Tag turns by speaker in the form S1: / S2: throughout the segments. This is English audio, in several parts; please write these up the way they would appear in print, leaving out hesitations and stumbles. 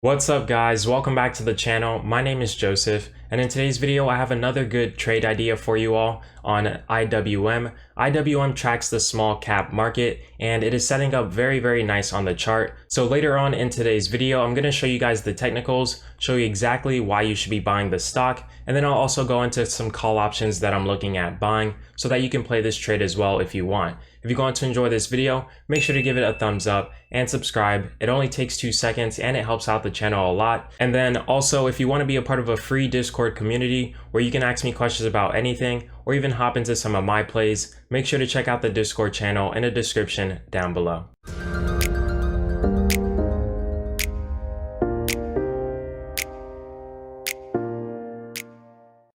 S1: What's up guys, welcome back to the channel. My name is Joseph, and in today's video I have another good trade idea for you all on IWM. IWM tracks the small cap market and it is setting up very nice on the chart. So later on in today's video I'm going to show you guys the technicals, show you exactly why you should be buying the stock, and then I'll also go into some call options that I'm looking at buying so that you can play this trade as well if you want. If you're going to enjoy this video, make sure to give it a thumbs up and subscribe. It only takes 2 seconds and it helps out the channel a lot. And then also, if you want to be a part of a free Discord community where you can ask me questions about anything or even hop into some of my plays, make sure to check out the Discord channel in the description down below.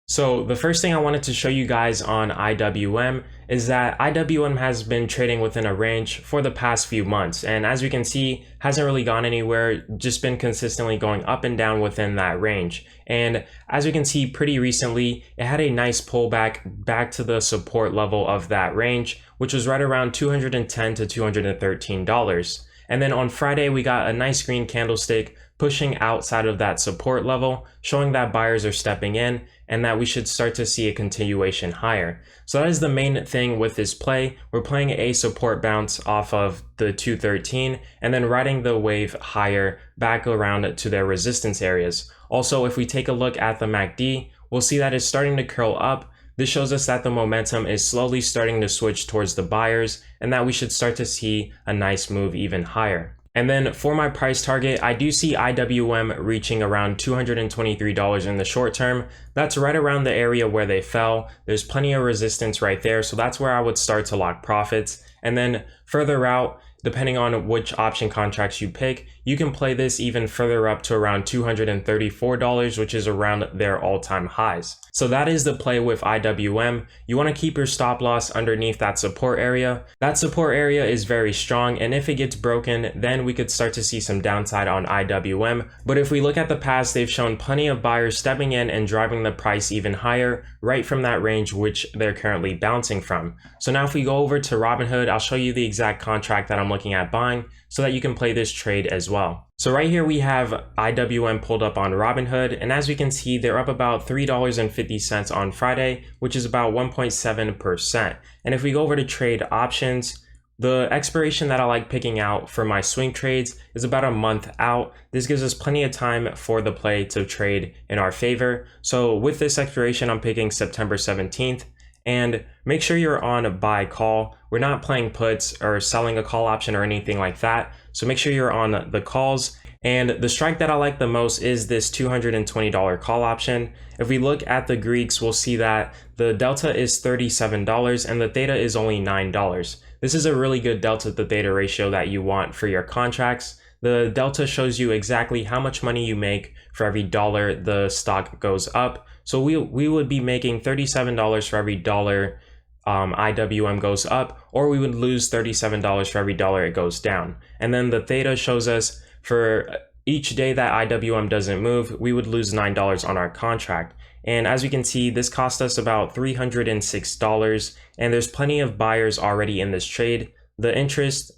S1: So the first thing I wanted to show you guys on IWM is that IWM has been trading within a range for the past few months, and as we can see, hasn't really gone anywhere, just been consistently going up and down within that range. And as we can see, pretty recently it had a nice pullback back to the support level of that range, which was right around $210 to $213. And then on Friday we got a nice green candlestick pushing outside of that support level, showing that buyers are stepping in and that we should start to see a continuation higher. So that is the main thing with this play. We're playing a support bounce off of the 213 and then riding the wave higher back around to their resistance areas. Also, if we take a look at the MACD, we'll see that it's starting to curl up. This shows us that the momentum is slowly starting to switch towards the buyers and that we should start to see a nice move even higher. And then for my price target, I do see IWM reaching around $223 in the short term. That's right around the area where they fell. There's plenty of resistance right there, so that's where I would start to lock profits. And then further out, depending on which option contracts you pick, you can play this even further up to around $234, which is around their all-time highs. So that is the play with IWM. You want to keep your stop loss underneath that support area. That support area is very strong, and if it gets broken, then we could start to see some downside on IWM. But if we look at the past, they've shown plenty of buyers stepping in and driving the price even higher right from that range which they're currently bouncing from. So now if we go over to Robinhood, I'll show you the exact contract that I'm looking at buying so that you can play this trade as well. So right here we have IWM pulled up on Robinhood, and as we can see, they're up about $3.50 on Friday, which is about 1.7%. And if we go over to trade options, the expiration that I like picking out for my swing trades is about a month out. This gives us plenty of time for the play to trade in our favor. So with this expiration, I'm picking September 17th. And make sure you're on a buy call. We're not playing puts or selling a call option or anything like that. So make sure you're on the calls. And the strike that I like the most is this $220 call option. If we look at the Greeks, we'll see that the delta is $37 and the theta is only $9. This is a really good delta to theta ratio that you want for your contracts. The delta shows you exactly how much money you make for every dollar the stock goes up. So we would be making $37 for every dollar IWM goes up, or we would lose $37 for every dollar it goes down. And then the theta shows us for each day that IWM doesn't move, we would lose $9 on our contract. And as we can see, this cost us about $306, and there's plenty of buyers already in this trade. The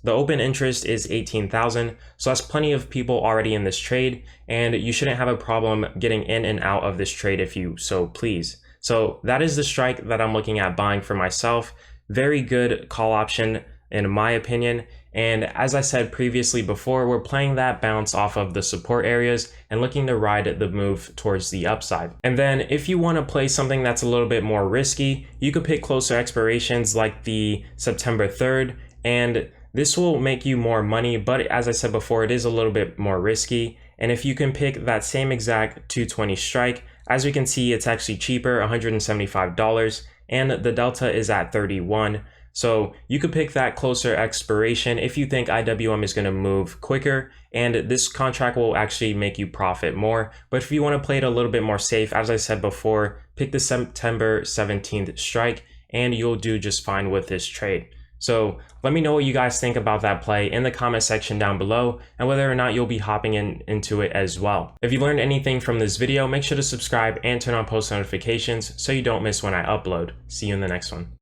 S1: open interest is 18,000, so that's plenty of people already in this trade, and you shouldn't have a problem getting in and out of this trade if you so please. So that is the strike that I'm looking at buying for myself. Very good call option in my opinion. And as I said previously before, we're playing that bounce off of the support areas and looking to ride the move towards the upside. And then if you want to play something that's a little bit more risky, you could pick closer expirations like the September 3rd. And this will make you more money, but as I said before, it is a little bit more risky. And if you can pick that same exact 220 strike, as we can see, it's actually cheaper, $175, and the delta is at 31. So you could pick that closer expiration if you think IWM is going to move quicker, and this contract will actually make you profit more. But if you want to play it a little bit more safe, as I said before, pick the September 17th strike and you'll do just fine with this trade. So let me know what you guys think about that play in the comment section down below, and whether or not you'll be hopping into it as well. If you learned anything from this video, make sure to subscribe and turn on post notifications so you don't miss when I upload. See you in the next one.